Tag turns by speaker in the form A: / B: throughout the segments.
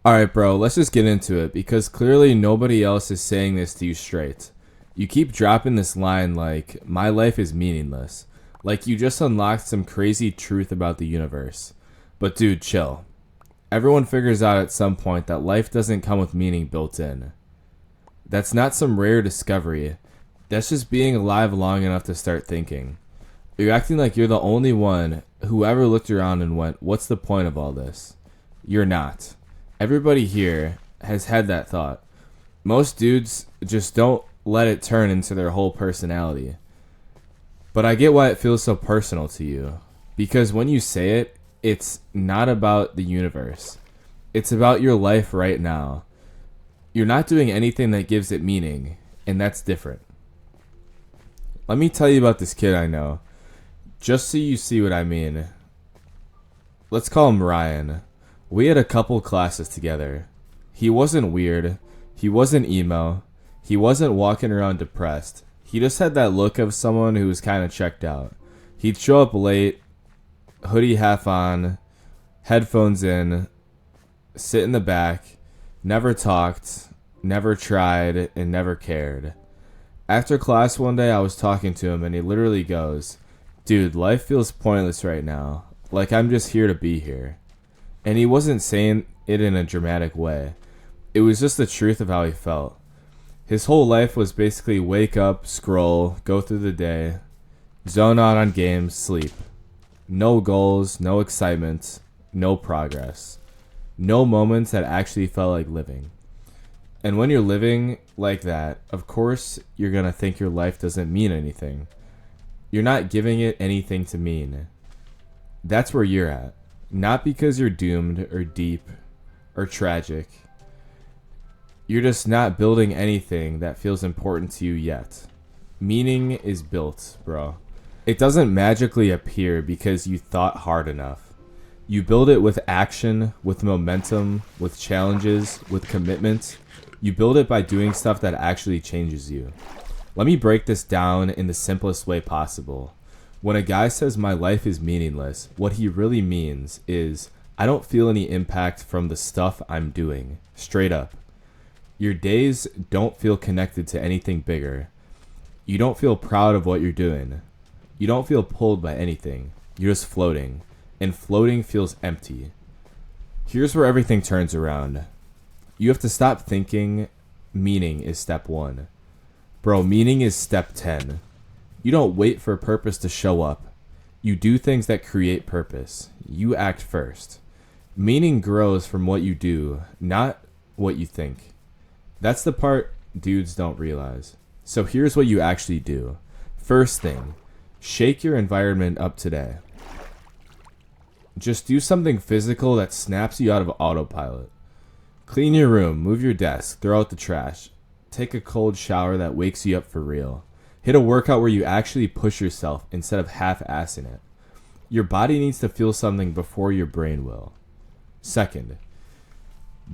A: Alright, bro, let's just get into it because clearly nobody else is saying this to you straight. You keep dropping this line like, my life is meaningless. Like you just unlocked some crazy truth about the universe. But dude, chill. Everyone figures out at some point that life doesn't come with meaning built in. That's not some rare discovery. That's just being alive long enough to start thinking. You're acting like you're the only one who ever looked around and went, what's the point of all this? You're not. Everybody here has had that thought. Most dudes just don't let it turn into their whole personality. But I get why it feels so personal to you. Because when you say it, it's not about the universe. It's about your life right now. You're not doing anything that gives it meaning, and that's different. Let me tell you about this kid I know, just so you see what I mean. Let's call him Ryan. We had a couple classes together. He wasn't weird. He wasn't emo. He wasn't walking around depressed. He just had that look of someone who was kind of checked out. He'd show up late, hoodie half on, headphones in, sit in the back, never talked, never tried, and never cared. After class one day, I was talking to him, and he literally goes, dude, life feels pointless right now. Like I'm just here to be here. And he wasn't saying it in a dramatic way. It was just the truth of how he felt. His whole life was basically wake up, scroll, go through the day, zone out on games, sleep. No goals, no excitement, no progress. No moments that actually felt like living. And when you're living like that, of course, you're going to think your life doesn't mean anything. You're not giving it anything to mean. That's where you're at. Not because you're doomed or deep or tragic. You're just not building anything that feels important to you yet. Meaning is built, bro. It doesn't magically appear because you thought hard enough. You build it with action, with momentum, with challenges, with commitment. You build it by doing stuff that actually changes you. Let me break this down in the simplest way possible. When a guy says my life is meaningless, what he really means is I don't feel any impact from the stuff I'm doing. Straight up. Your days don't feel connected to anything bigger. You don't feel proud of what you're doing. You don't feel pulled by anything. You're just floating. And floating feels empty. Here's where everything turns around. You have to stop thinking meaning is step 1. Bro, meaning is step 10. You don't wait for purpose to show up. You do things that create purpose. You act first. Meaning grows from what you do, not what you think. That's the part dudes don't realize. So here's what you actually do. First thing, shake your environment up today. Just do something physical that snaps you out of autopilot. Clean your room, move your desk, throw out the trash. Take a cold shower that wakes you up for real. Hit a workout where you actually push yourself instead of half-assing it. Your body needs to feel something before your brain will. Second,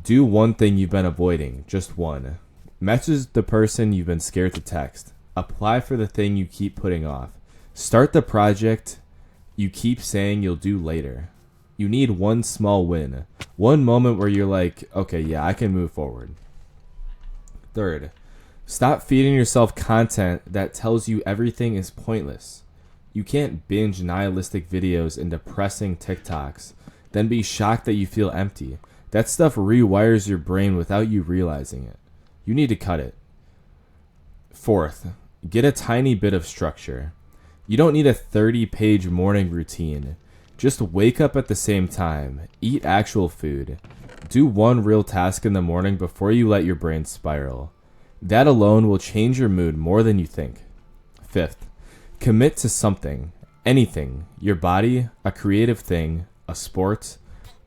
A: do one thing you've been avoiding, just one. Message the person you've been scared to text. Apply for the thing you keep putting off. Start the project you keep saying you'll do later. You need one small win. One moment where you're like, okay, yeah, I can move forward. Third, stop feeding yourself content that tells you everything is pointless. You can't binge nihilistic videos and depressing TikToks, then be shocked that you feel empty. That stuff rewires your brain without you realizing it. You need to cut it. Fourth, get a tiny bit of structure. You don't need a 30-page morning routine. Just wake up at the same time. Eat actual food. Do one real task in the morning before you let your brain spiral. That alone will change your mood more than you think. Fifth, commit to something. Anything. Your body, a creative thing, a sport,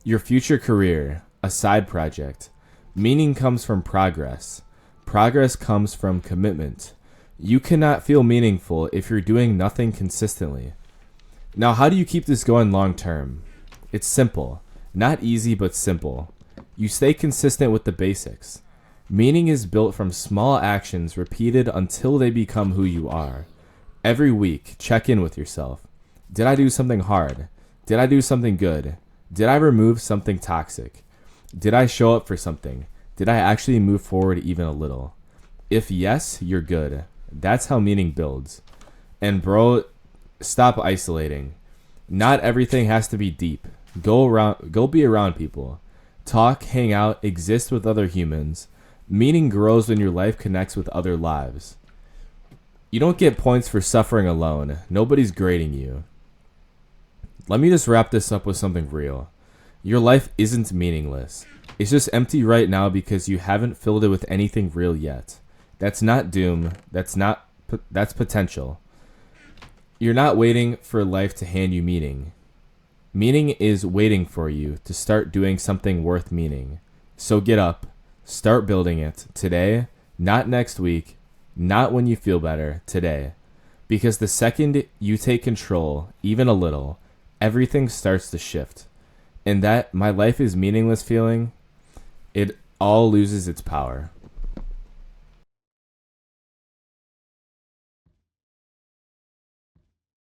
A: your future career, a side project. Meaning comes from progress. Progress comes from commitment. You cannot feel meaningful if you're doing nothing consistently. Now, how do you keep this going long term? It's simple. Not easy, but simple. You stay consistent with the basics. Meaning is built from small actions repeated until they become who you are. Every week, check in with yourself. Did I do something hard? Did I do something good? Did I remove something toxic? Did I show up for something? Did I actually move forward even a little? If yes, you're good. That's how meaning builds. And bro, stop isolating. Not everything has to be deep. Go be around people. Talk, hang out, exist with other humans. Meaning grows when your life connects with other lives. You don't get points for suffering alone. Nobody's grading you. Let me just wrap this up with something real. Your life isn't meaningless. It's just empty right now because you haven't filled it with anything real yet. That's not doom. That's potential. You're not waiting for life to hand you meaning. Meaning is waiting for you to start doing something worth meaning. So get up, start building it today, not next week, not when you feel better, today. Because the second you take control, even a little, everything starts to shift. And that my life is meaningless feeling, it all loses its power.